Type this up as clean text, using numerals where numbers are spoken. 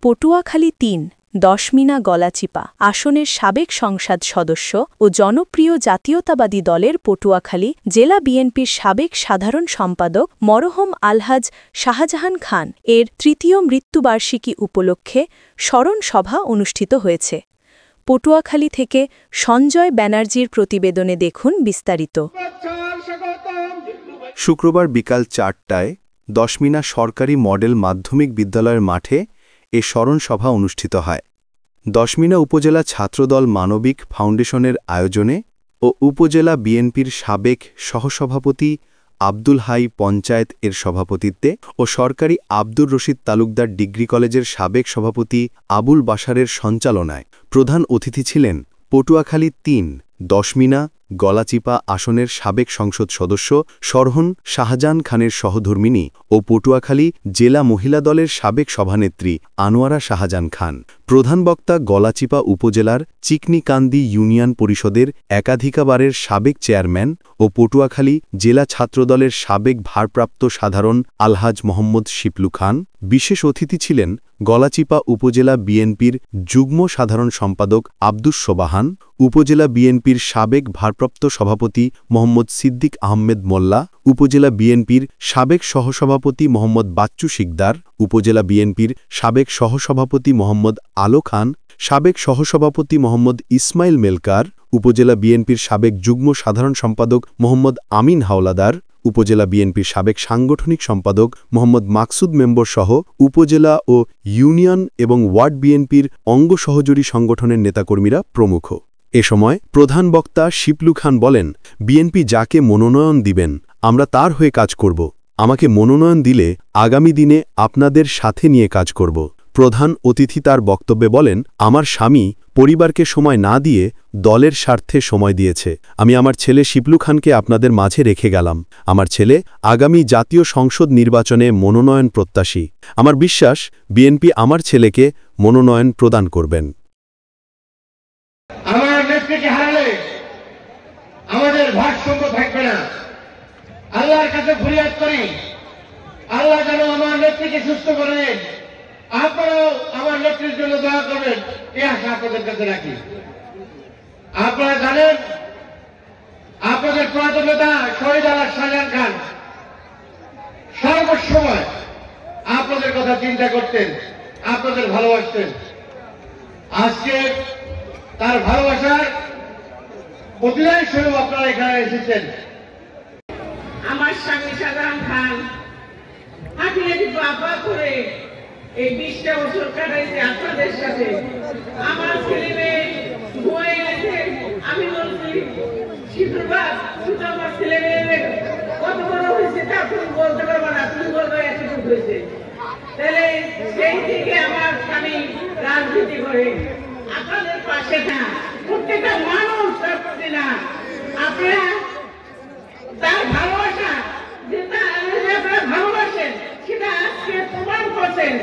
পটুয়াখালী ৩ দশমিনা গলাচিপা আসনের সাবেক সংসদ সদস্য ও জনপ্রিয় জাতীয়তাবাদী দলের পটুয়াখালী জেলা বিএনপির সাবেক সাধারণ সম্পাদক মরহুম আলহাজ শাহজাহান খান এর তৃতীয় মৃত্যুবার্ষিকী উপলক্ষে স্মরণ সভা অনুষ্ঠিত হয়েছে। পটুয়াখালী থেকে সঞ্জয় ব্যানার্জির প্রতিবেদনে দেখুন বিস্তারিত। শুক্রবার বিকাল ৪টায় দশমিনা সরকারি মডেল মাধ্যমিক বিদ্যালয়ের মাঠে এ স্মরণ সভা অনুষ্ঠিত হয়। দশমিনা উপজেলা ছাত্রদল মানবিক ফাউন্ডেশনের আয়োজনে ও উপজেলা বিএনপির সাবেক সহসভাপতি আব্দুল হাই পঞ্চায়েত এর সভাপতিত্বে ও সরকারি আব্দুর রশিদ তালুকদার ডিগ্রি কলেজের সাবেক সভাপতি আবুল বাশারের সঞ্চালনায় প্রধান অতিথি ছিলেন পটুয়াখালী ৩ দশমিনা গলাচিপা আসনের সাবেক সংসদ সদস্য সরহন শাহজাহান খানের সহধর্মিণী ও পটুয়াখালী জেলা মহিলা দলের সাবেক সভানেত্রী আনোয়ারা শাহজাহান খান। প্রধান বক্তা গলাচিপা উপজেলার চিকনিকান্দি ইউনিয়ন পরিষদের একাধিকবারের সাবেক চেয়ারম্যান ও পটুয়াখালী জেলা ছাত্রদলের সাবেক ভারপ্রাপ্ত সাধারণ আলহাজ মোহাম্মদ শিপলু খান। বিশেষ অতিথি ছিলেন গলাচিপা উপজেলা বিএনপির যুগ্ম সাধারণ সম্পাদক আব্দুস সোবাহান, উপজেলা বিএনপির সাবেক ভারপ্রাপ্ত সভাপতি মোহাম্মদ সিদ্দিক আহমেদ মোল্লা, উপজেলা বিএনপির সাবেক সহসভাপতি মোহাম্মদ বাচ্চু শিকদার, উপজেলা বিএনপির সাবেক সহসভাপতি মোহাম্মদ আলো খান, সাবেক সহসভাপতি মোহাম্মদ ইসমাইল মেলকার, উপজেলা বিএনপির সাবেক যুগ্ম সাধারণ সম্পাদক মোহাম্মদ আমিন হাওলাদার, উপজেলা বিএনপির সাবেক সাংগঠনিক সম্পাদক মোহাম্মদ মাকসুদ মেম্বর সহ উপজেলা ও ইউনিয়ন এবং ওয়ার্ড বিএনপির অঙ্গ সহযোগী সংগঠনের নেতাকর্মীরা প্রমুখ। এ সময় প্রধান বক্তা শিপলু খান বলেন, বিএনপি যাকে মনোনয়ন দিবেন আমরা তার হয়ে কাজ করব। আমাকে মনোনয়ন দিলে আগামী দিনে আপনাদের সাথে নিয়ে কাজ করব। প্রধান অতিথি তার বক্তব্যে বলেন, আমার স্বামী পরিবারকে সময় না দিয়ে দলের স্বার্থে সময় দিয়েছে। আমি আমার ছেলে শিপলু খানকে আপনাদের মাঝে রেখে গেলাম। আমার ছেলে আগামী জাতীয় সংসদ নির্বাচনে মনোনয়ন প্রত্যাশী। আমার বিশ্বাস বিএনপি আমার ছেলেকে মনোনয়ন প্রদান করবেন। আমার নেত্রীকে হারালে আমাদের ভারসাম্য থাকবে না। আল্লাহর কাছে ফরিয়াদ করি, আল্লাহ যেন আমার নেত্রীকে সুস্থ করে দেন। আপনারাও আমার নেত্রীর জন্য দোয়া করবেন, এই আশা আপনাদের কাছে রাখি। আপনারা জানেন আপনাদের প্রয়াত নেতা শহীদ আলহাজ শাহজাহান খান সর্বসময় আপনাদের কথা চিন্তা করতেন, আপনাদের ভালোবাসতেন। আজকে তার ভালোবাসার প্রতিদান স্বরূপ আপনারা এখানে এসেছেন। আমার স্বামী শাহজাহান খান হাঁটিয়ে বাবা করে এই 20টা বছর কাটাইছে আপনাদের সাথে। আমার ছেলে মেয়ে হয়ে গেছে। আমি বলছি শুক্রবার শুধু আমার ছেলে মেয়ে কত বড় হয়েছে তা তুমি বলতে পারবো না, তুমি বলবো এতটুকু হয়েছে। তাহলে সেই থেকে আমার স্বামী রাজনীতি করে আপনাদের পাশে না, প্রত্যেকটা মানুষ তার প্রতি না, আপনারা তার ভালোবাসা যেটা আপনারা ভালোবাসেন সেটা আজকে প্রমাণ করছেন।